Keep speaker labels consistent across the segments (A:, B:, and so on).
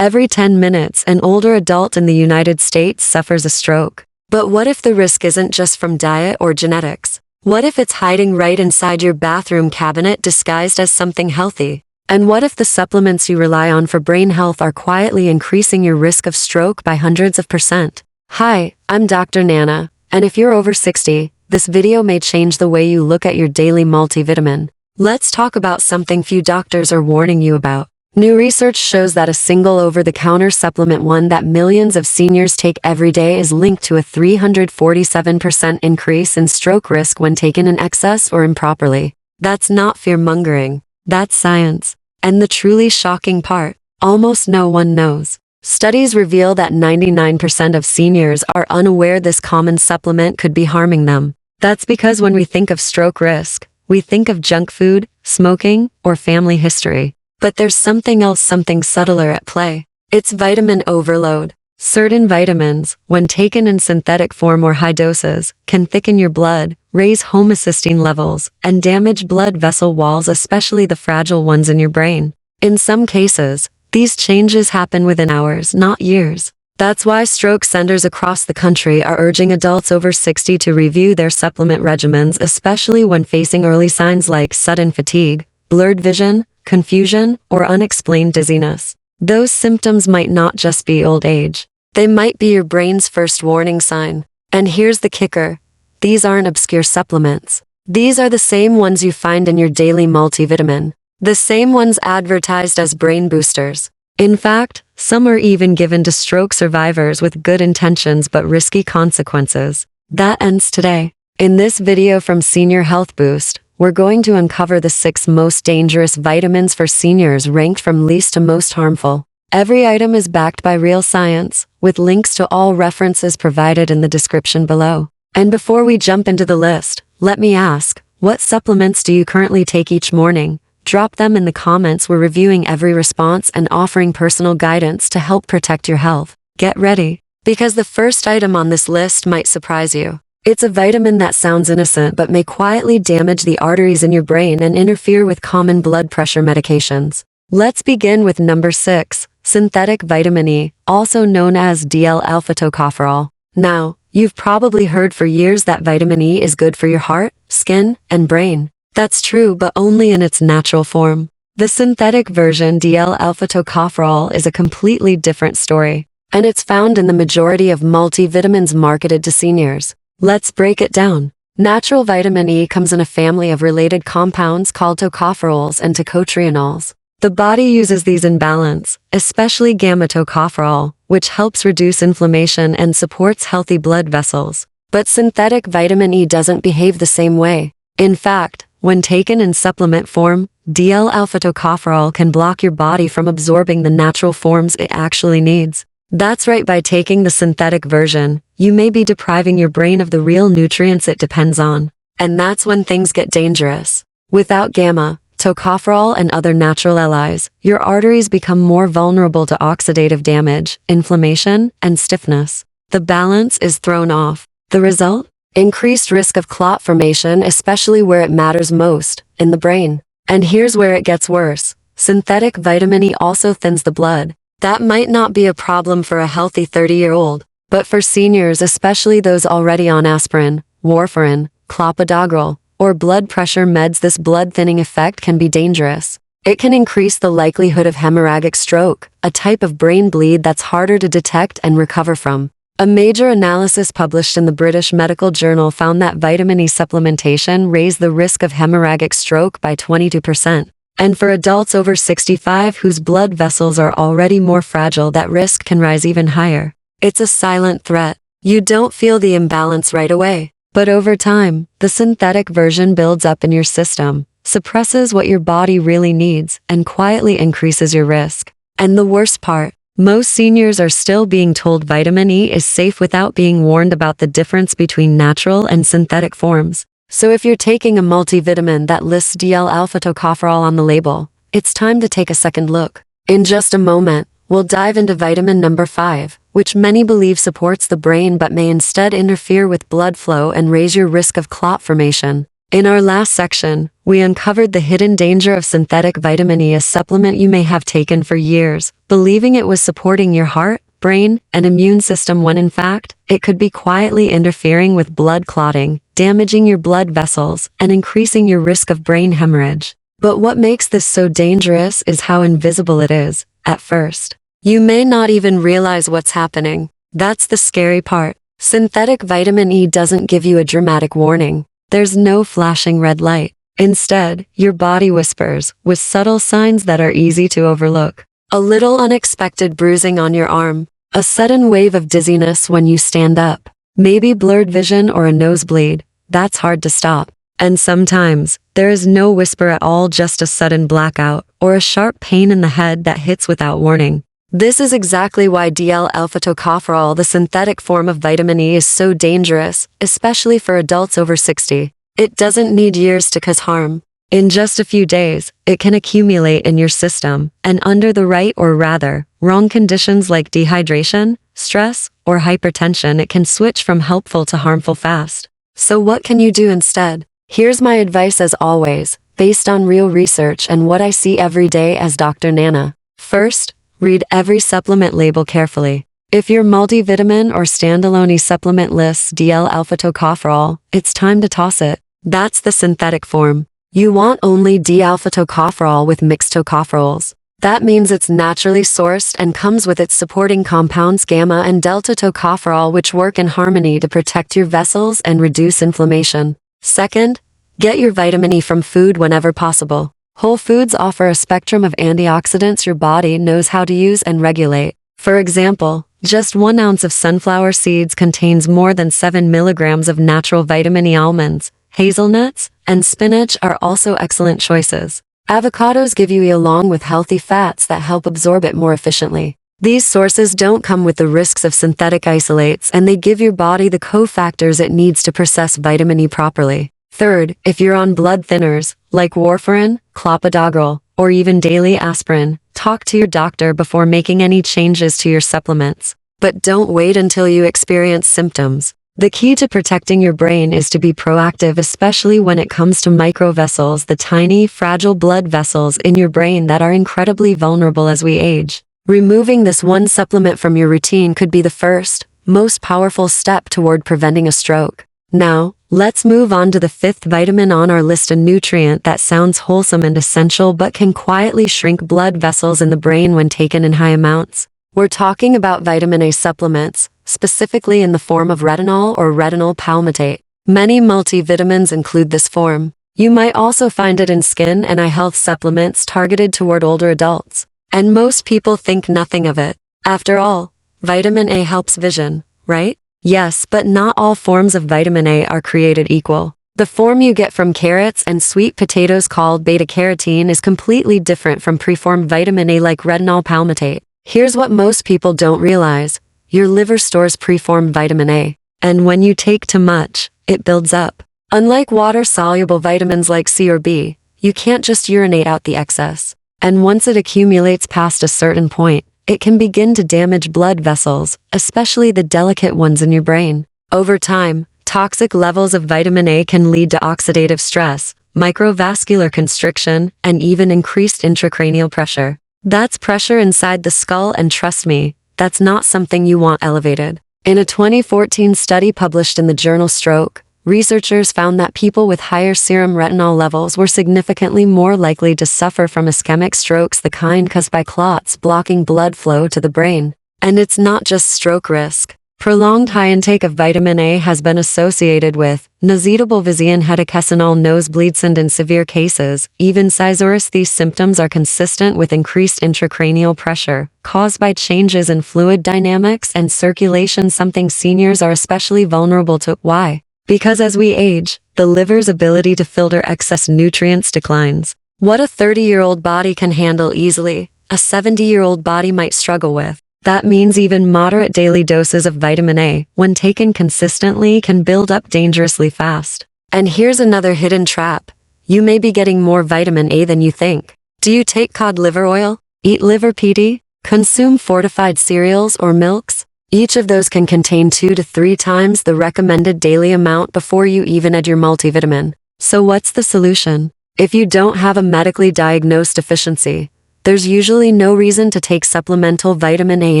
A: Every 10 minutes, an older adult in the United States suffers a stroke. But what if the risk isn't just from diet or genetics? What if it's hiding right inside your bathroom cabinet disguised as something healthy? And what if the supplements you rely on for brain health are quietly increasing your risk of stroke by hundreds of %? Hi, I'm Dr. Nana, and if you're over 60, this video may change the way you look at your daily multivitamin. Let's talk about something few doctors are warning you about. New research shows that a single over-the-counter supplement, one that millions of seniors take every day, is linked to a 347% increase in stroke risk when taken in excess or improperly. That's not fear-mongering. That's science. And the truly shocking part, almost no one knows. Studies reveal that 99% of seniors are unaware this common supplement could be harming them. That's because when we think of stroke risk, we think of junk food, smoking, or family history. But there's something else, something subtler at play. It's vitamin overload. Certain vitamins, when taken in synthetic form or high doses, can thicken your blood, raise homocysteine levels, and damage blood vessel walls, especially the fragile ones in your brain. In some cases, these changes happen within hours, not years. That's why stroke centers across the country are urging adults over 60 to review their supplement regimens, especially when facing early signs like sudden fatigue, blurred vision, confusion, or unexplained dizziness. Those symptoms might not just be old age. They might be your brain's first warning sign. And here's the kicker. These aren't obscure supplements. These are the same ones you find in your daily multivitamin. The same ones advertised as brain boosters. In fact, some are even given to stroke survivors with good intentions but risky consequences. That ends today. In this video from Senior Health Boost, we're going to uncover the 6 most dangerous vitamins for seniors, ranked from least to most harmful. Every item is backed by real science, with links to all references provided in the description below. And before we jump into the list, let me ask, what supplements do you currently take each morning? Drop them in the comments. We're reviewing every response and offering personal guidance to help protect your health. Get ready, because the first item on this list might surprise you. It's a vitamin that sounds innocent but may quietly damage the arteries in your brain and interfere with common blood pressure medications. Let's begin with number 6, synthetic vitamin E, also known as D-alpha-tocopherol. Now, you've probably heard for years that vitamin E is good for your heart, skin, and brain. That's true, but only in its natural form. The synthetic version, D-alpha-tocopherol, is a completely different story, and it's found in the majority of multivitamins marketed to seniors. Let's break it down. Natural vitamin E comes in a family of related compounds called tocopherols and tocotrienols. The body uses these in balance, especially gamma-tocopherol, which helps reduce inflammation and supports healthy blood vessels. But synthetic vitamin E doesn't behave the same way. In fact, when taken in supplement form, D-alpha-tocopherol can block your body from absorbing the natural forms it actually needs. That's right, by taking the synthetic version, you may be depriving your brain of the real nutrients it depends on. And that's when things get dangerous. Without gamma, tocopherol, and other natural allies, your arteries become more vulnerable to oxidative damage, inflammation, and stiffness. The balance is thrown off. The result? Increased risk of clot formation, especially where it matters most, in the brain. And here's where it gets worse. Synthetic vitamin E also thins the blood. That might not be a problem for a healthy 30-year-old, but for seniors, especially those already on aspirin, warfarin, clopidogrel, or blood pressure meds, this blood-thinning effect can be dangerous. It can increase the likelihood of hemorrhagic stroke, a type of brain bleed that's harder to detect and recover from. A major analysis published in the British Medical Journal found that vitamin E supplementation raised the risk of hemorrhagic stroke by 22%. And for adults over 65 whose blood vessels are already more fragile, that risk can rise even higher. It's a silent threat. You don't feel the imbalance right away, but over time, the synthetic version builds up in your system, suppresses what your body really needs, and quietly increases your risk. And the worst part, most seniors are still being told vitamin E is safe without being warned about the difference between natural and synthetic forms. So if you're taking a multivitamin that lists D-alpha-tocopherol on the label, it's time to take a second look. In just a moment, we'll dive into vitamin number 5, which many believe supports the brain but may instead interfere with blood flow and raise your risk of clot formation. In our last section, we uncovered the hidden danger of synthetic vitamin E, a supplement you may have taken for years, believing it was supporting your heart, brain, and immune system when in fact, it could be quietly interfering with blood clotting, damaging your blood vessels, and increasing your risk of brain hemorrhage. But what makes this so dangerous is how invisible it is, at first. You may not even realize what's happening. That's the scary part. Synthetic vitamin E doesn't give you a dramatic warning. There's no flashing red light. Instead, your body whispers, with subtle signs that are easy to overlook. A little unexpected bruising on your arm, a sudden wave of dizziness when you stand up, maybe blurred vision or a nosebleed. That's hard to stop. And sometimes, there is no whisper at all, just a sudden blackout, or a sharp pain in the head that hits without warning. This is exactly why D-alpha-tocopherol, the synthetic form of vitamin E, is so dangerous, especially for adults over 60. It doesn't need years to cause harm. In just a few days, it can accumulate in your system, and under the right, or rather, wrong conditions like dehydration, stress, or hypertension, it can switch from helpful to harmful fast. So what can you do instead? Here's my advice as always, based on real research and what I see every day as Dr. Nana. First, read every supplement label carefully. If your multivitamin or standalone supplement lists D-alpha-tocopherol, it's time to toss it. That's the synthetic form. You want only D-alpha-tocopherol with mixed tocopherols. That means it's naturally sourced and comes with its supporting compounds gamma and delta tocopherol, which work in harmony to protect your vessels and reduce inflammation. Second, get your vitamin E from food whenever possible. Whole foods offer a spectrum of antioxidants your body knows how to use and regulate. For example, just 1 ounce of sunflower seeds contains more than 7 milligrams of natural vitamin E. Almonds, hazelnuts, and spinach are also excellent choices. Avocados give you E along with healthy fats that help absorb it more efficiently. These sources don't come with the risks of synthetic isolates, and they give your body the cofactors it needs to process vitamin E properly. Third, if you're on blood thinners, like warfarin, clopidogrel, or even daily aspirin, talk to your doctor before making any changes to your supplements. But don't wait until you experience symptoms. The key to protecting your brain is to be proactive, especially when it comes to microvessels, the tiny, fragile blood vessels in your brain that are incredibly vulnerable as we age. Removing this one supplement from your routine could be the first, most powerful step toward preventing a stroke. Now, let's move on to the 5th vitamin on our list, a nutrient that sounds wholesome and essential but can quietly shrink blood vessels in the brain when taken in high amounts. We're talking about vitamin A supplements, specifically in the form of retinol or retinol palmitate. Many multivitamins include this form. You might also find it in skin and eye health supplements targeted toward older adults. And most people think nothing of it. After all, vitamin A helps vision, right? Yes, but not all forms of vitamin A are created equal. The form you get from carrots and sweet potatoes, called beta-carotene, is completely different from preformed vitamin A like retinol palmitate. Here's what most people don't realize. Your liver stores preformed vitamin A, and when you take too much, it builds up. Unlike water-soluble vitamins like C or B, you can't just urinate out the excess. And once it accumulates past a certain point, it can begin to damage blood vessels, especially the delicate ones in your brain. Over time, toxic levels of vitamin A can lead to oxidative stress, microvascular constriction, and even increased intracranial pressure. That's pressure inside the skull, and trust me, that's not something you want elevated. In a 2014 study published in the journal Stroke, researchers found that people with higher serum retinol levels were significantly more likely to suffer from ischemic strokes, the kind caused by clots blocking blood flow to the brain. And it's not just stroke risk. Prolonged high intake of vitamin A has been associated with nozitable Vizian hedecasinol nosebleeds, and in severe cases, even scissorus. These symptoms are consistent with increased intracranial pressure, caused by changes in fluid dynamics and circulation, something seniors are especially vulnerable to. Why? Because as we age, the liver's ability to filter excess nutrients declines. What a 30-year-old body can handle easily, a 70-year-old body might struggle with. That means even moderate daily doses of vitamin A, when taken consistently, can build up dangerously fast. And here's another hidden trap. You may be getting more vitamin A than you think. Do you take cod liver oil? Eat liver PD? Consume fortified cereals or milks? Each of those can contain 2 to 3 times the recommended daily amount before you even add your multivitamin. So what's the solution? If you don't have a medically diagnosed deficiency, there's usually no reason to take supplemental vitamin A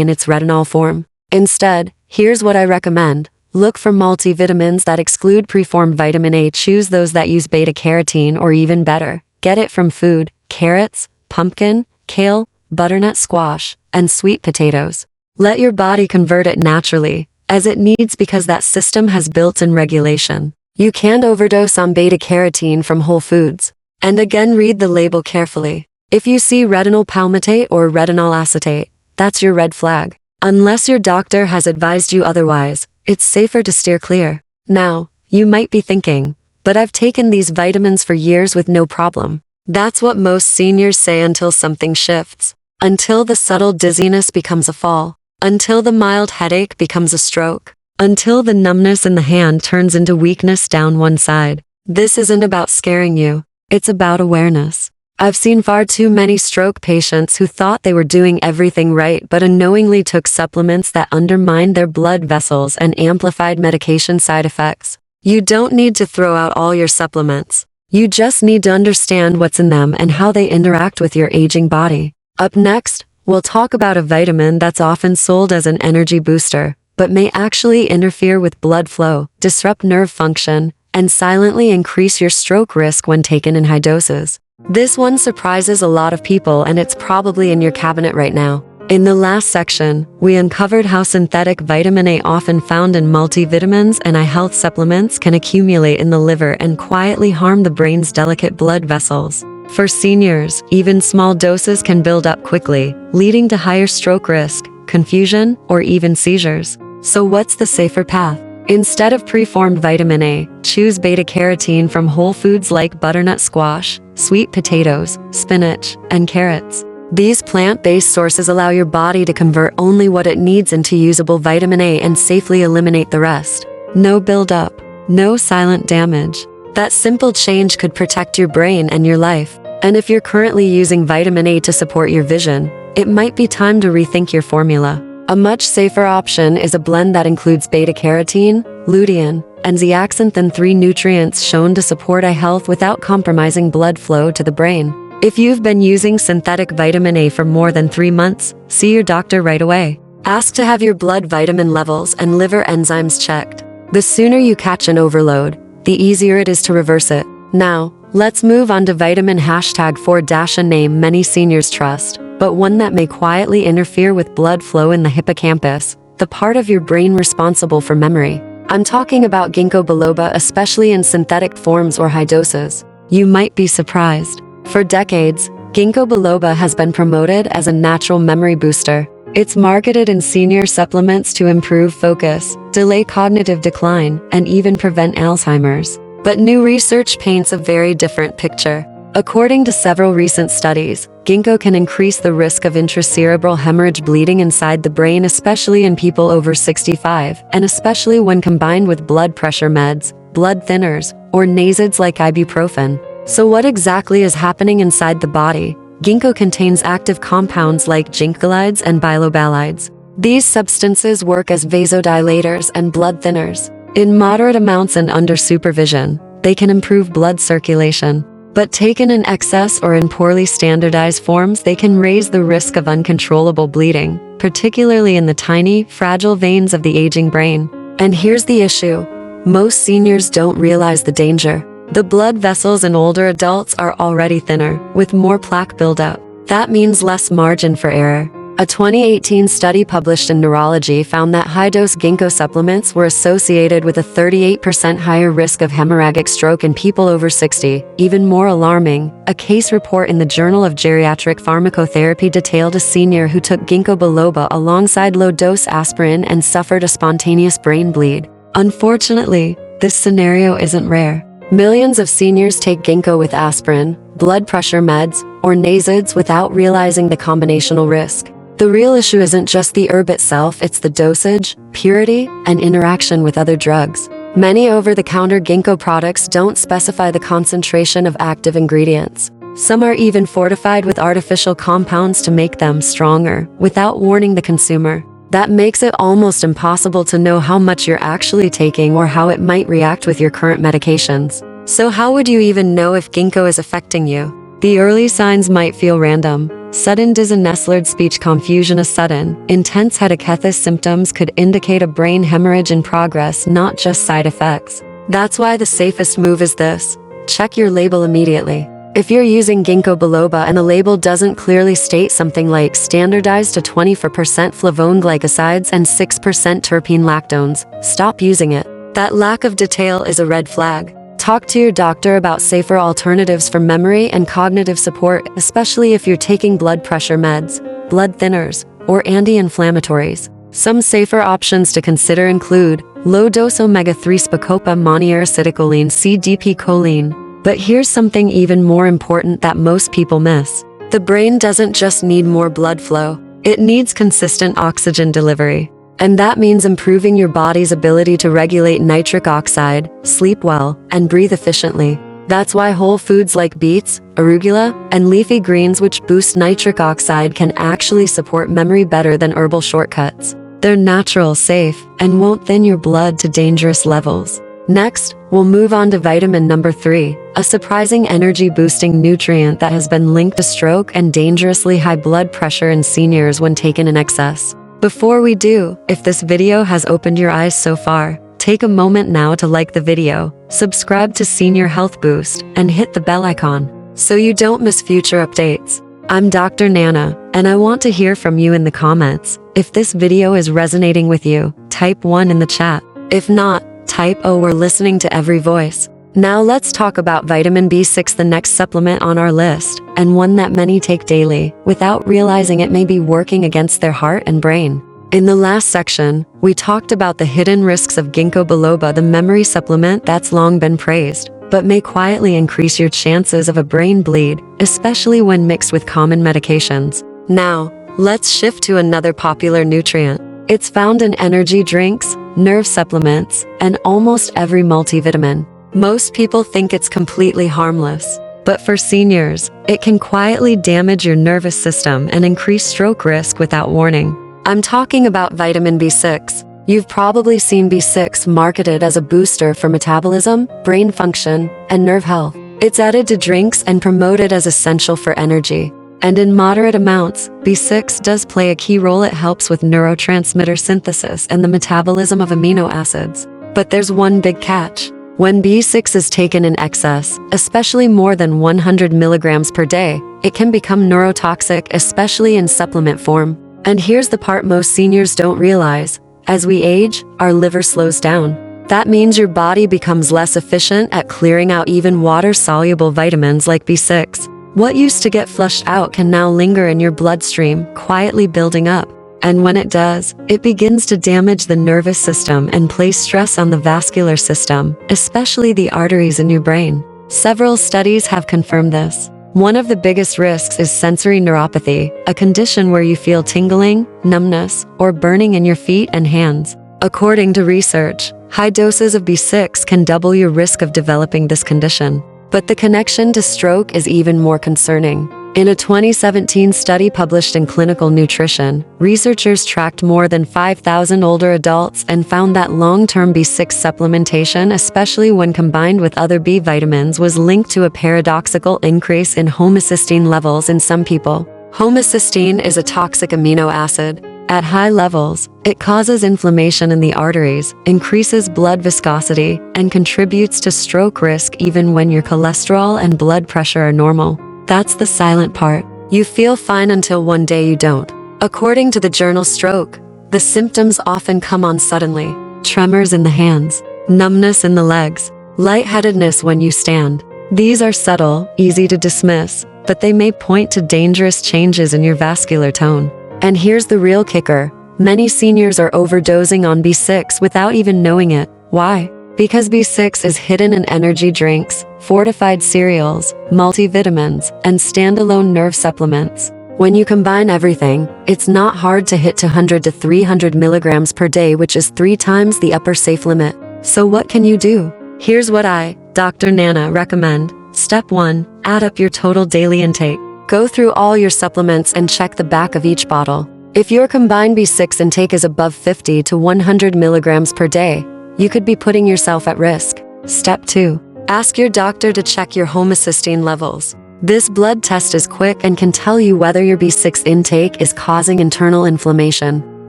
A: in its retinol form. Instead, here's what I recommend. Look for multivitamins that exclude preformed vitamin A. Choose those that use beta-carotene, or even better, get it from food, carrots, pumpkin, kale, butternut squash, and sweet potatoes. Let your body convert it naturally, as it needs, because that system has built-in regulation. You can't overdose on beta-carotene from whole foods. And again, read the label carefully. If you see retinol palmitate or retinol acetate, that's your red flag. Unless your doctor has advised you otherwise, it's safer to steer clear. Now, you might be thinking, but I've taken these vitamins for years with no problem. That's what most seniors say until something shifts. Until the subtle dizziness becomes a fall. Until the mild headache becomes a stroke. Until the numbness in the hand turns into weakness down one side. This isn't about scaring you. It's about awareness. I've seen far too many stroke patients who thought they were doing everything right but unknowingly took supplements that undermined their blood vessels and amplified medication side effects. You don't need to throw out all your supplements. You just need to understand what's in them and how they interact with your aging body. Up next, we'll talk about a vitamin that's often sold as an energy booster, but may actually interfere with blood flow, disrupt nerve function, and silently increase your stroke risk when taken in high doses. This one surprises a lot of people, and it's probably in your cabinet right now. In the last section, we uncovered how synthetic vitamin A, often found in multivitamins and eye health supplements, can accumulate in the liver and quietly harm the brain's delicate blood vessels. For seniors, even small doses can build up quickly, leading to higher stroke risk, confusion, or even seizures. So what's the safer path? Instead of preformed vitamin A, choose beta-carotene from whole foods like butternut squash, sweet potatoes, spinach, and carrots. These plant-based sources allow your body to convert only what it needs into usable vitamin A and safely eliminate the rest. No buildup, no silent damage. That simple change could protect your brain and your life. And if you're currently using vitamin A to support your vision, it might be time to rethink your formula. A much safer option is a blend that includes beta-carotene, lutein, and zeaxanthin, 3 nutrients shown to support eye health without compromising blood flow to the brain. If you've been using synthetic vitamin A for more than 3 months, see your doctor right away. Ask to have your blood vitamin levels and liver enzymes checked. The sooner you catch an overload, the easier it is to reverse it. Now, let's move on to vitamin #4- a name many seniors trust, but one that may quietly interfere with blood flow in the hippocampus, the part of your brain responsible for memory. I'm talking about ginkgo biloba, especially in synthetic forms or high doses. You might be surprised. For decades, ginkgo biloba has been promoted as a natural memory booster. It's marketed in senior supplements to improve focus, delay cognitive decline, and even prevent Alzheimer's. But new research paints a very different picture. According to several recent studies, ginkgo can increase the risk of intracerebral hemorrhage, bleeding inside the brain, especially in people over 65, and especially when combined with blood pressure meds, blood thinners, or NSAIDs like ibuprofen. So what exactly is happening inside the body? Ginkgo contains active compounds like ginkgolides and bilobalides. These substances work as vasodilators and blood thinners. In moderate amounts and under supervision, they can improve blood circulation. But taken in excess or in poorly standardized forms, they can raise the risk of uncontrollable bleeding, particularly in the tiny, fragile veins of the aging brain. And here's the issue. Most seniors don't realize the danger. The blood vessels in older adults are already thinner, with more plaque buildup. That means less margin for error. A 2018 study published in Neurology found that high-dose ginkgo supplements were associated with a 38% higher risk of hemorrhagic stroke in people over 60. Even more alarming, a case report in the Journal of Geriatric Pharmacotherapy detailed a senior who took ginkgo biloba alongside low-dose aspirin and suffered a spontaneous brain bleed. Unfortunately, this scenario isn't rare. Millions of seniors take ginkgo with aspirin, blood pressure meds, or NSAIDs without realizing the combinational risk. The real issue isn't just the herb itself, it's the dosage, purity, and interaction with other drugs. Many over-the-counter ginkgo products don't specify the concentration of active ingredients. Some are even fortified with artificial compounds to make them stronger, without warning the consumer. That makes it almost impossible to know how much you're actually taking or how it might react with your current medications. So how would you even know if ginkgo is affecting you? The early signs might feel random. Sudden dizziness, slurred speech, confusion. A sudden, intense headache symptoms could indicate a brain hemorrhage in progress, not just side effects. That's why the safest move is this. Check your label immediately. If you're using ginkgo biloba and the label doesn't clearly state something like standardized to 24% flavone glycosides and 6% terpene lactones, stop using it. That lack of detail is a red flag. Talk to your doctor about safer alternatives for memory and cognitive support, especially if you're taking blood pressure meds, blood thinners, or anti-inflammatories. Some safer options to consider include low-dose omega-3 Spacopa monoacetylcholine CDP choline. But here's something even more important that most people miss. The brain doesn't just need more blood flow, it needs consistent oxygen delivery. And that means improving your body's ability to regulate nitric oxide, sleep well, and breathe efficiently. That's why whole foods like beets, arugula, and leafy greens, which boost nitric oxide, can actually support memory better than herbal shortcuts. They're natural, safe, and won't thin your blood to dangerous levels. Next, we'll move on to vitamin number 3, a surprising energy-boosting nutrient that has been linked to stroke and dangerously high blood pressure in seniors when taken in excess. Before we do, if this video has opened your eyes so far, take a moment now to like the video, subscribe to Senior Health Boost, and hit the bell icon so you don't miss future updates. I'm Dr. Nana, and I want to hear from you in the comments. If this video is resonating with you, type 1 in the chat. If not, type "Oh, we're listening to every voice." Now let's talk about vitamin B6, the next supplement on our list, and one that many take daily, without realizing it may be working against their heart and brain. In the last section, we talked about the hidden risks of ginkgo biloba, the memory supplement that's long been praised, but may quietly increase your chances of a brain bleed, especially when mixed with common medications. Now, let's shift to another popular nutrient. It's found in energy drinks, nerve supplements, and almost every multivitamin. Most people think it's completely harmless, but for seniors, it can quietly damage your nervous system and increase stroke risk without warning. I'm talking about vitamin B6. You've probably seen B6 marketed as a booster for metabolism, brain function, and nerve health. It's added to drinks and promoted as essential for energy. And in moderate amounts, B6 does play a key role. It helps with neurotransmitter synthesis and the metabolism of amino acids. But there's one big catch. When B6 is taken in excess, especially more than 100 milligrams per day, it can become neurotoxic, especially in supplement form. And here's the part most seniors don't realize. As we age, our liver slows down. That means your body becomes less efficient at clearing out even water-soluble vitamins like B6. What used to get flushed out can now linger in your bloodstream, quietly building up. And when it does, it begins to damage the nervous system and place stress on the vascular system, especially the arteries in your brain. Several studies have confirmed this. One of the biggest risks is sensory neuropathy, a condition where you feel tingling, numbness, or burning in your feet and hands. According to research, high doses of B6 can double your risk of developing this condition. But the connection to stroke is even more concerning. In a 2017 study published in Clinical Nutrition, researchers tracked more than 5,000 older adults and found that long-term B6 supplementation, especially when combined with other B vitamins, was linked to a paradoxical increase in homocysteine levels in some people. Homocysteine is a toxic amino acid. At high levels, it causes inflammation in the arteries, increases blood viscosity, and contributes to stroke risk even when your cholesterol and blood pressure are normal. That's the silent part. You feel fine until one day you don't. According to the journal Stroke, the symptoms often come on suddenly. Tremors in the hands, numbness in the legs, lightheadedness when you stand. These are subtle, easy to dismiss, but they may point to dangerous changes in your vascular tone. And here's the real kicker. Many seniors are overdosing on B6 without even knowing it. Why? Because B6 is hidden in energy drinks, fortified cereals, multivitamins, and standalone nerve supplements. When you combine everything, it's not hard to hit 200 to 300 milligrams per day, which is 3 times the upper safe limit. So what can you do? Here's what I, Dr. Nana, recommend. Step 1. Add up your total daily intake. Go through all your supplements and check the back of each bottle. If your combined B6 intake is above 50 to 100 milligrams per day, you could be putting yourself at risk. Step 2. Ask your doctor to check your homocysteine levels. This blood test is quick and can tell you whether your B6 intake is causing internal inflammation.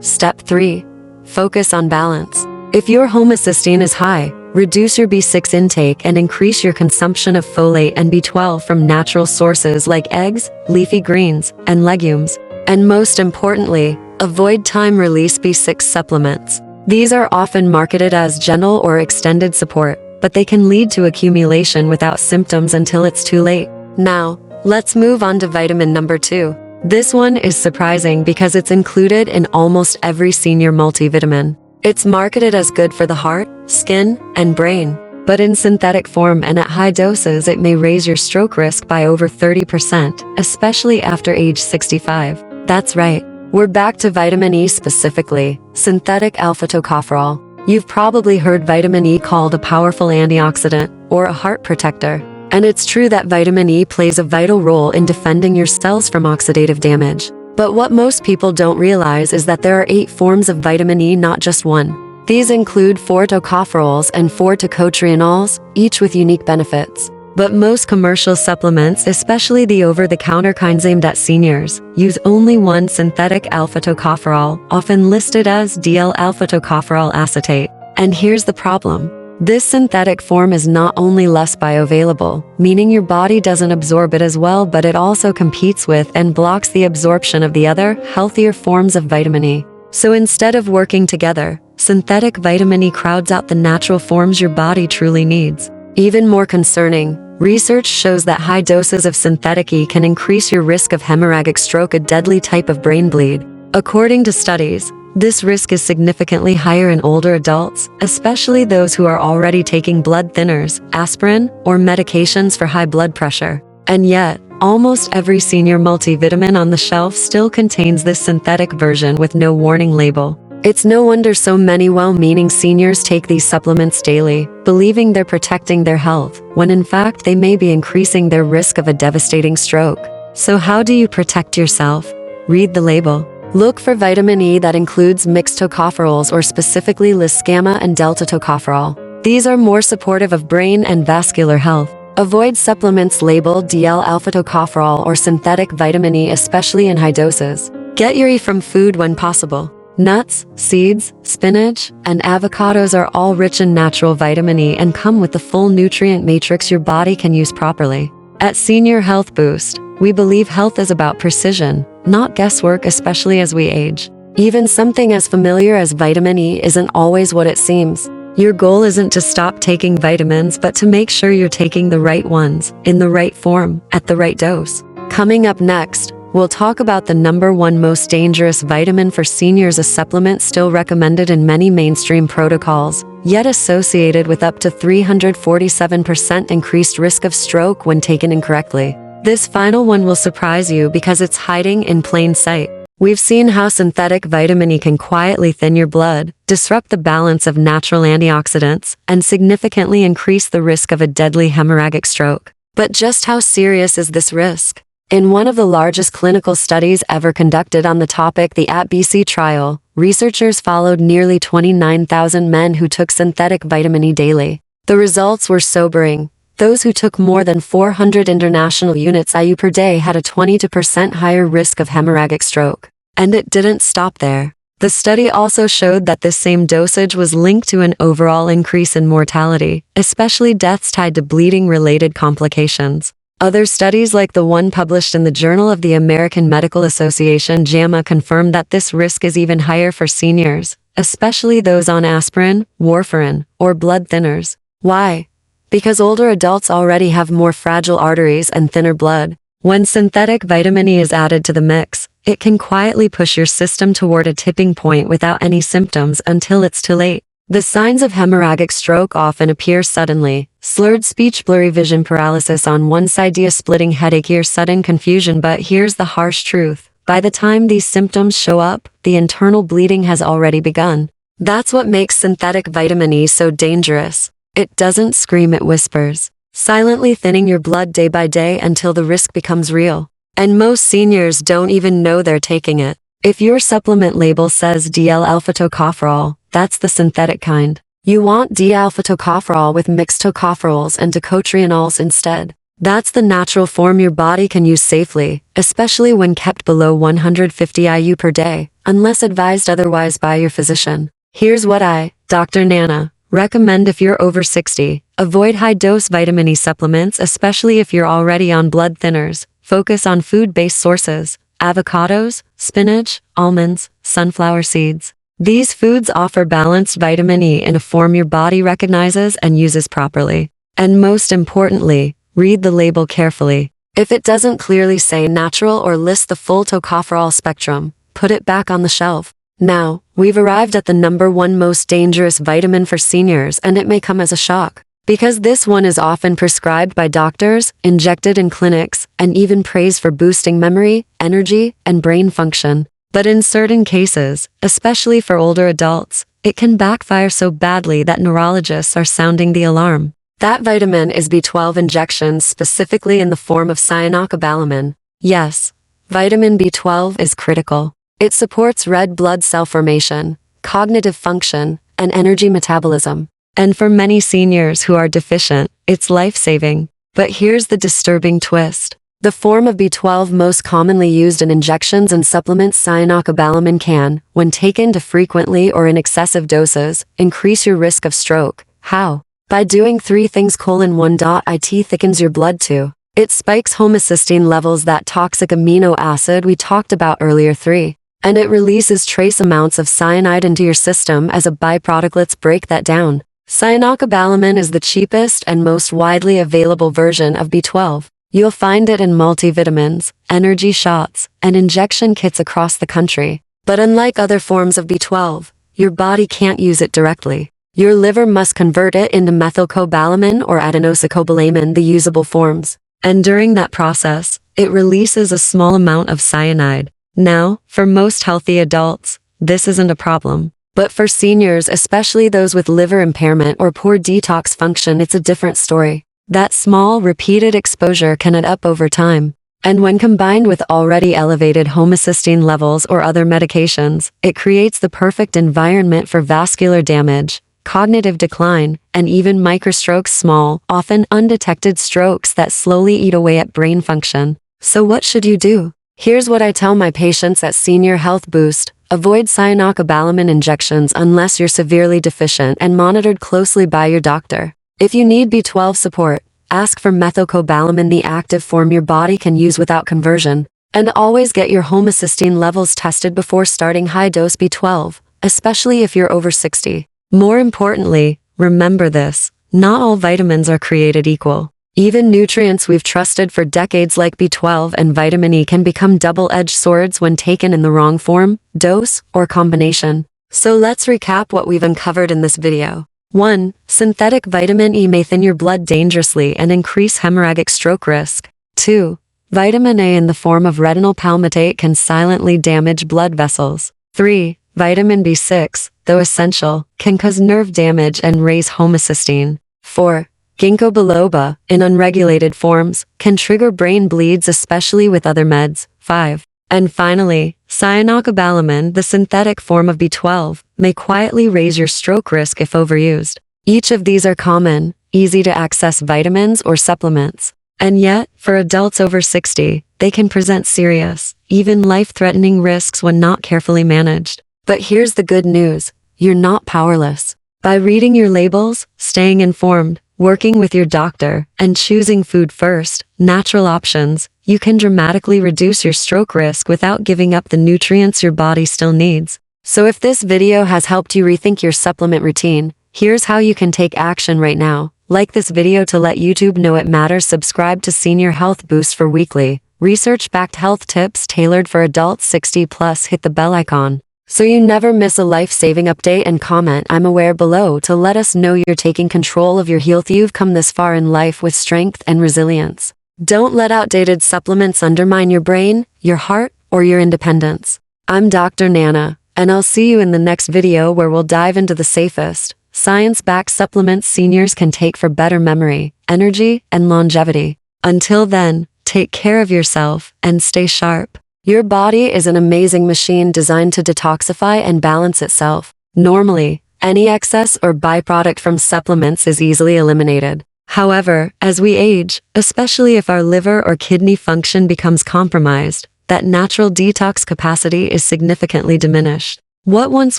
A: Step 3. Focus on balance. If your homocysteine is high, reduce your B6 intake and increase your consumption of folate and B12 from natural sources like eggs, leafy greens, and legumes. And most importantly, avoid time-release B6 supplements. These are often marketed as gentle or extended support, but they can lead to accumulation without symptoms until it's too late. Now, let's move on to vitamin number 2. This one is surprising because it's included in almost every senior multivitamin. It's marketed as good for the heart, skin, and brain, but in synthetic form and at high doses it may raise your stroke risk by over 30%, especially after age 65. That's right, we're back to vitamin E specifically, synthetic alpha-tocopherol. You've probably heard vitamin E called a powerful antioxidant, or a heart protector. And it's true that vitamin E plays a vital role in defending your cells from oxidative damage. But what most people don't realize is that there are 8 forms of vitamin E, not just one. These include 4 tocopherols and 4 tocotrienols, each with unique benefits. But most commercial supplements, especially the over-the-counter kinds aimed at seniors, use only one synthetic alpha-tocopherol, often listed as DL-alpha-tocopherol acetate. And here's the problem. This synthetic form is not only less bioavailable, meaning your body doesn't absorb it as well, but it also competes with and blocks the absorption of the other, healthier forms of vitamin E. So instead of working together, synthetic vitamin E crowds out the natural forms your body truly needs. Even more concerning, research shows that high doses of synthetic E can increase your risk of hemorrhagic stroke, a deadly type of brain bleed. According to studies, this risk is significantly higher in older adults, especially those who are already taking blood thinners, aspirin, or medications for high blood pressure. And yet, almost every senior multivitamin on the shelf still contains this synthetic version with no warning label. It's no wonder so many well-meaning seniors take these supplements daily, believing they're protecting their health, when in fact they may be increasing their risk of a devastating stroke. So how do you protect yourself? Read the label. Look for vitamin E that includes mixed tocopherols, or specifically Liscamma and delta tocopherol. These are more supportive of brain and vascular health. Avoid supplements labeled DL-alpha-tocopherol or synthetic vitamin E, especially in high doses. Get your E from food when possible. Nuts, seeds, spinach, and avocados are all rich in natural vitamin E and come with the full nutrient matrix your body can use properly. At Senior Health Boost, we believe health is about precision, not guesswork, especially as we age. Even something as familiar as vitamin E isn't always what it seems. Your goal isn't to stop taking vitamins, but to make sure you're taking the right ones, in the right form, at the right dose. Coming up next, we'll talk about the #1 most dangerous vitamin for seniors, a supplement still recommended in many mainstream protocols, yet associated with up to 347% increased risk of stroke when taken incorrectly. This final one will surprise you because it's hiding in plain sight. We've seen how synthetic vitamin E can quietly thin your blood, disrupt the balance of natural antioxidants, and significantly increase the risk of a deadly hemorrhagic stroke. But just how serious is this risk? In one of the largest clinical studies ever conducted on the topic, the AT-BC trial, researchers followed nearly 29,000 men who took synthetic vitamin E daily. The results were sobering. Those who took more than 400 international units IU per day had a 22% higher risk of hemorrhagic stroke. And it didn't stop there. The study also showed that this same dosage was linked to an overall increase in mortality, especially deaths tied to bleeding-related complications. Other studies, like the one published in the Journal of the American Medical Association JAMA, confirmed that this risk is even higher for seniors, especially those on aspirin, warfarin, or blood thinners. Why? Because older adults already have more fragile arteries and thinner blood. When synthetic vitamin E is added to the mix, it can quietly push your system toward a tipping point without any symptoms until it's too late. The signs of hemorrhagic stroke often appear suddenly: slurred speech, blurry vision, paralysis on one side, splitting headache, or sudden confusion. But here's the harsh truth. By the time these symptoms show up, the internal bleeding has already begun. That's what makes synthetic vitamin E so dangerous. It doesn't scream, it whispers, silently thinning your blood day by day until the risk becomes real. And most seniors don't even know they're taking it. If your supplement label says DL-alpha-tocopherol, that's the synthetic kind. You want D-alpha tocopherol with mixed tocopherols and tocotrienols instead. That's the natural form your body can use safely, especially when kept below 150 IU per day, unless advised otherwise by your physician. Here's what I, Dr. Nana, recommend if you're over 60. Avoid high-dose vitamin E supplements, especially if you're already on blood thinners. Focus on food-based sources: avocados, spinach, almonds, sunflower seeds. These foods offer balanced vitamin E in a form your body recognizes and uses properly. And most importantly, read the label carefully. If it doesn't clearly say natural or list the full tocopherol spectrum, put it back on the shelf. Now, we've arrived at the #1 most dangerous vitamin for seniors, and it may come as a shock. Because this one is often prescribed by doctors, injected in clinics, and even praised for boosting memory, energy, and brain function. But in certain cases, especially for older adults, it can backfire so badly that neurologists are sounding the alarm. That vitamin is B12 injections, specifically in the form of cyanocobalamin. Yes, vitamin B12 is critical. It supports red blood cell formation, cognitive function, and energy metabolism. And for many seniors who are deficient, it's life-saving. But here's the disturbing twist. The form of B12 most commonly used in injections and supplements, cyanocobalamin, can, when taken too frequently or in excessive doses, increase your risk of stroke. How? By doing three things: 1. It thickens your blood too. It spikes homocysteine levels, that toxic amino acid we talked about earlier. 3. And it releases trace amounts of cyanide into your system as a byproduct. Let's break that down. Cyanocobalamin is the cheapest and most widely available version of B12. You'll find it in multivitamins, energy shots, and injection kits across the country. But unlike other forms of B12, your body can't use it directly. Your liver must convert it into methylcobalamin or adenosicobalamin, the usable forms. And during that process, it releases a small amount of cyanide. Now, for most healthy adults, this isn't a problem. But for seniors, especially those with liver impairment or poor detox function, it's a different story. That small, repeated exposure can add up over time. And when combined with already elevated homocysteine levels or other medications, it creates the perfect environment for vascular damage, cognitive decline, and even microstrokes, small, often undetected strokes that slowly eat away at brain function. So what should you do? Here's what I tell my patients at Senior Health Boost. Avoid cyanocobalamin injections unless you're severely deficient and monitored closely by your doctor. If you need B12 support, ask for methylcobalamin, the active form your body can use without conversion. And always get your homocysteine levels tested before starting high-dose B12, especially if you're over 60. More importantly, remember this: not all vitamins are created equal. Even nutrients we've trusted for decades like B12 and vitamin E can become double-edged swords when taken in the wrong form, dose, or combination. So let's recap what we've uncovered in this video. 1. Synthetic vitamin E may thin your blood dangerously and increase hemorrhagic stroke risk. 2. Vitamin A in the form of retinol palmitate can silently damage blood vessels. 3. Vitamin B6, though essential, can cause nerve damage and raise homocysteine. 4. Ginkgo biloba, in unregulated forms, can trigger brain bleeds, especially with other meds. 5. And finally, cyanocobalamin, the synthetic form of B12, may quietly raise your stroke risk if overused. Each of these are common, easy to access vitamins or supplements. And yet, for adults over 60, they can present serious, even life-threatening risks when not carefully managed. But here's the good news: you're not powerless. By reading your labels, staying informed, working with your doctor, and choosing food first, natural options, you can dramatically reduce your stroke risk without giving up the nutrients your body still needs. So if this video has helped you rethink your supplement routine, here's how you can take action right now. Like this video to let YouTube know it matters. Subscribe to Senior Health Boost for weekly, research-backed health tips tailored for adults 60+. Hit the bell icon so you never miss a life-saving update, and comment "I'm aware" below to let us know you're taking control of your health. You've come this far in life with strength and resilience. Don't let outdated supplements undermine your brain, your heart, or your independence. I'm Dr. Nana, and I'll see you in the next video where we'll dive into the safest, science-backed supplements seniors can take for better memory, energy, and longevity. Until then, take care of yourself and stay sharp. Your body is an amazing machine designed to detoxify and balance itself. Normally, Any excess or byproduct from supplements is easily eliminated. However, as we age, especially if our liver or kidney function becomes compromised, that natural detox capacity is significantly diminished. What once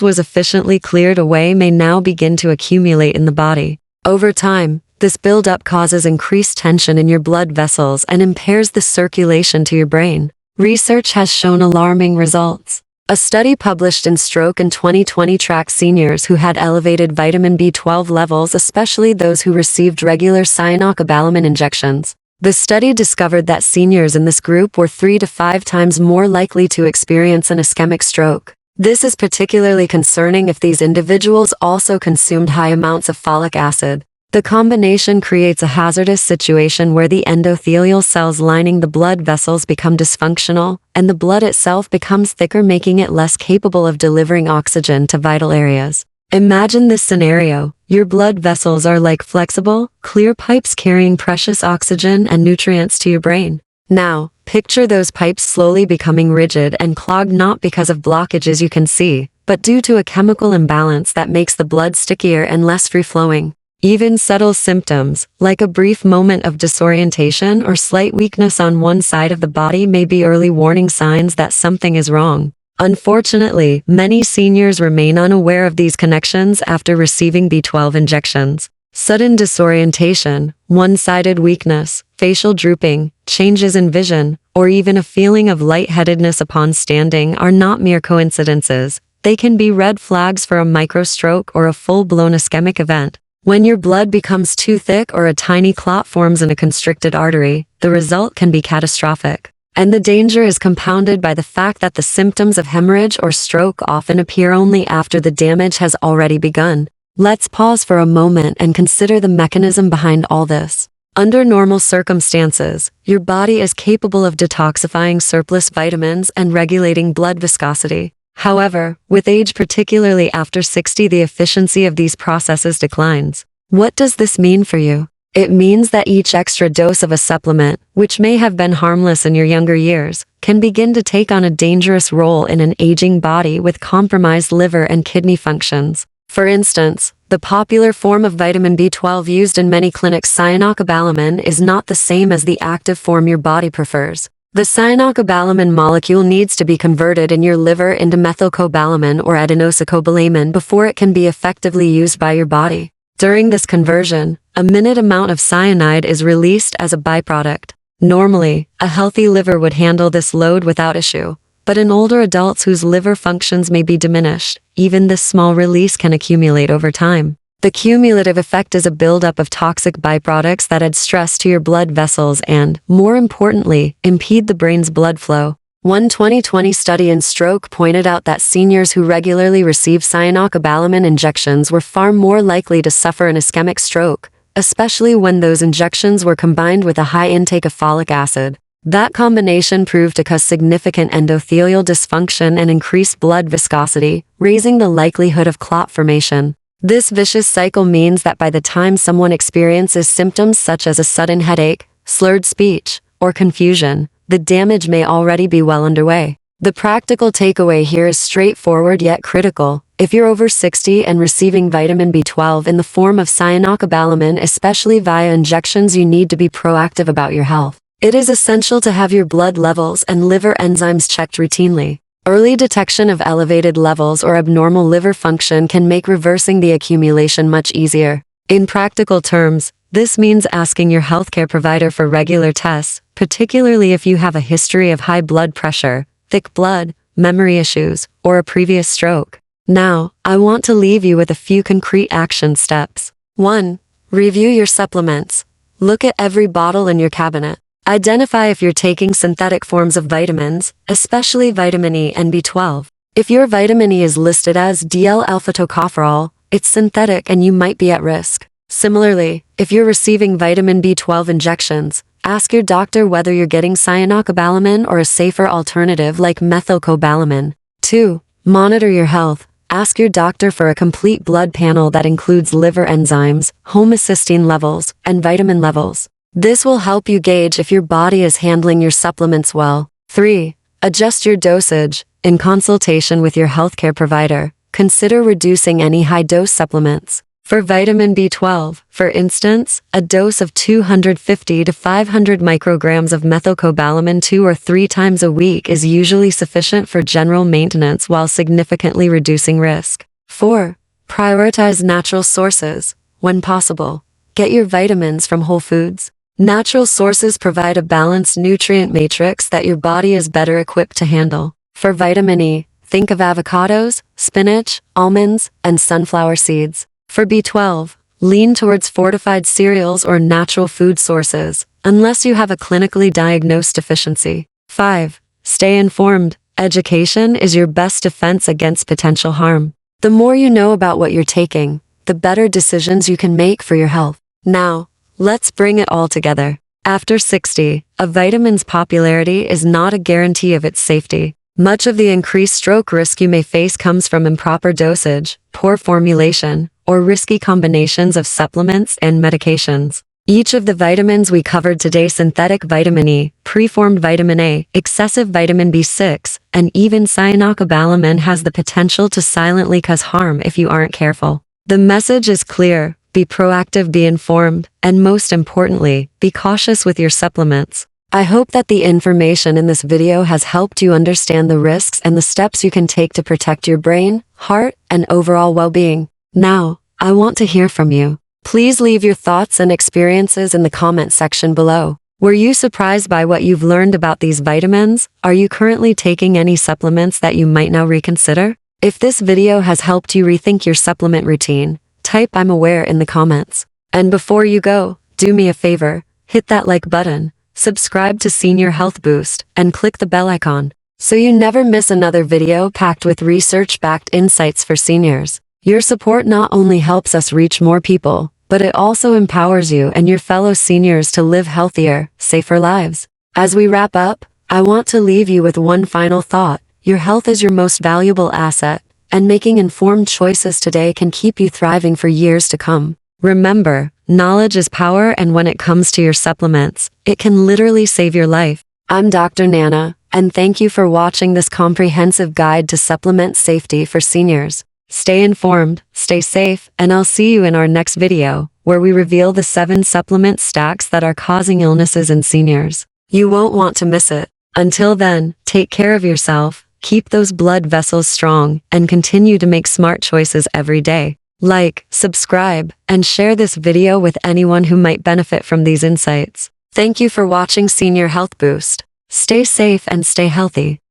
A: was efficiently cleared away may now begin to accumulate in the body. Over time, this buildup causes increased tension in your blood vessels and impairs the circulation to your brain. Research has shown alarming results. A study published in Stroke in 2020 tracked seniors who had elevated vitamin B12 levels, especially those who received regular cyanocobalamin injections. The study discovered that seniors in this group were 3 to 5 times more likely to experience an ischemic stroke. This is particularly concerning if these individuals also consumed high amounts of folic acid. The combination creates a hazardous situation where the endothelial cells lining the blood vessels become dysfunctional, and the blood itself becomes thicker, making it less capable of delivering oxygen to vital areas. Imagine this scenario. Your blood vessels are like flexible, clear pipes carrying precious oxygen and nutrients to your brain. Now, picture those pipes slowly becoming rigid and clogged, not because of blockages you can see, but due to a chemical imbalance that makes the blood stickier and less free-flowing. Even subtle symptoms, like a brief moment of disorientation or slight weakness on one side of the body, may be early warning signs that something is wrong. Unfortunately, many seniors remain unaware of these connections after receiving B12 injections. Sudden disorientation, one-sided weakness, facial drooping, changes in vision, or even a feeling of lightheadedness upon standing are not mere coincidences. They can be red flags for a microstroke or a full-blown ischemic event. When your blood becomes too thick or a tiny clot forms in a constricted artery, the result can be catastrophic. And the danger is compounded by the fact that the symptoms of hemorrhage or stroke often appear only after the damage has already begun. Let's pause for a moment and consider the mechanism behind all this. Under normal circumstances, your body is capable of detoxifying surplus vitamins and regulating blood viscosity. However, with age, particularly after 60, the efficiency of these processes declines. What does this mean for you? It means that each extra dose of a supplement, which may have been harmless in your younger years, can begin to take on a dangerous role in an aging body with compromised liver and kidney functions. For instance, the popular form of vitamin B12 used in many clinics, cyanocobalamin, is not the same as the active form your body prefers. The cyanocobalamin molecule needs to be converted in your liver into methylcobalamin or adenosicobalamin before it can be effectively used by your body. During this conversion, a minute amount of cyanide is released as a byproduct. Normally, a healthy liver would handle this load without issue, but in older adults whose liver functions may be diminished, even this small release can accumulate over time. The cumulative effect is a buildup of toxic byproducts that add stress to your blood vessels and, more importantly, impede the brain's blood flow. One 2020 study in stroke pointed out that seniors who regularly received cyanocobalamin injections were far more likely to suffer an ischemic stroke, especially when those injections were combined with a high intake of folic acid. That combination proved to cause significant endothelial dysfunction and increased blood viscosity, raising the likelihood of clot formation. This vicious cycle means that by the time someone experiences symptoms such as a sudden headache, slurred speech, or confusion, the damage may already be well underway. The practical takeaway here is straightforward yet critical. If you're over 60 and receiving vitamin B12 in the form of cyanocobalamin, especially via injections, you need to be proactive about your health. It is essential to have your blood levels and liver enzymes checked routinely. Early detection of elevated levels or abnormal liver function can make reversing the accumulation much easier. In practical terms, this means asking your healthcare provider for regular tests, particularly if you have a history of high blood pressure, thick blood, memory issues, or a previous stroke. Now, I want to leave you with a few concrete action steps. 1. Review your supplements. Look at every bottle in your cabinet. Identify if you're taking synthetic forms of vitamins, especially vitamin E and B12. If your vitamin E is listed as DL-alpha-tocopherol, it's synthetic and you might be at risk. Similarly, if you're receiving vitamin B12 injections, ask your doctor whether you're getting cyanocobalamin or a safer alternative like methylcobalamin. 2. Monitor your health. Ask your doctor for a complete blood panel that includes liver enzymes, homocysteine levels, and vitamin levels. This will help you gauge if your body is handling your supplements well. 3. Adjust your dosage. In consultation with your healthcare provider, consider reducing any high-dose supplements. For vitamin B12, for instance, a dose of 250 to 500 micrograms of methylcobalamin 2 or 3 times a week is usually sufficient for general maintenance while significantly reducing risk. 4. Prioritize natural sources. When possible, get your vitamins from whole foods. Natural sources provide a balanced nutrient matrix that your body is better equipped to handle. For vitamin E, think of avocados, spinach, almonds, and sunflower seeds. For B12, lean towards fortified cereals or natural food sources, unless you have a clinically diagnosed deficiency. 5. Stay informed. Education is your best defense against potential harm. The more you know about what you're taking, the better decisions you can make for your health. Now, let's bring it all together. After 60, a vitamin's popularity is not a guarantee of its safety. Much of the increased stroke risk you may face comes from improper dosage, poor formulation, or risky combinations of supplements and medications. Each of the vitamins we covered today, synthetic vitamin E, preformed vitamin A, excessive vitamin B6, and even cyanocobalamin, has the potential to silently cause harm if you aren't careful. The message is clear: be proactive, be informed, and most importantly, be cautious with your supplements. I hope that the information in this video has helped you understand the risks and the steps you can take to protect your brain, heart, and overall well-being. Now, I want to hear from you. Please leave your thoughts and experiences in the comment section below. Were you surprised by what you've learned about these vitamins? Are you currently taking any supplements that you might now reconsider? If this video has helped you rethink your supplement routine, type "I'm aware" in the comments. And before you go, do me a favor, hit that like button, subscribe to Senior Health Boost, and click the bell icon, so you never miss another video packed with research-backed insights for seniors. Your support not only helps us reach more people, but it also empowers you and your fellow seniors to live healthier, safer lives. As we wrap up, I want to leave you with one final thought. Your health is your most valuable asset, and making informed choices today can keep you thriving for years to come. Remember, knowledge is power, and when it comes to your supplements, it can literally save your life. I'm Dr. Nana, and thank you for watching this comprehensive guide to supplement safety for seniors. Stay informed, stay safe, and I'll see you in our next video, where we reveal the 7 supplement stacks that are causing illnesses in seniors. You won't want to miss it. Until then, take care of yourself, keep those blood vessels strong, and continue to make smart choices every day. Like, subscribe, and share this video with anyone who might benefit from these insights. Thank you for watching Senior Health Boost. Stay safe and stay healthy.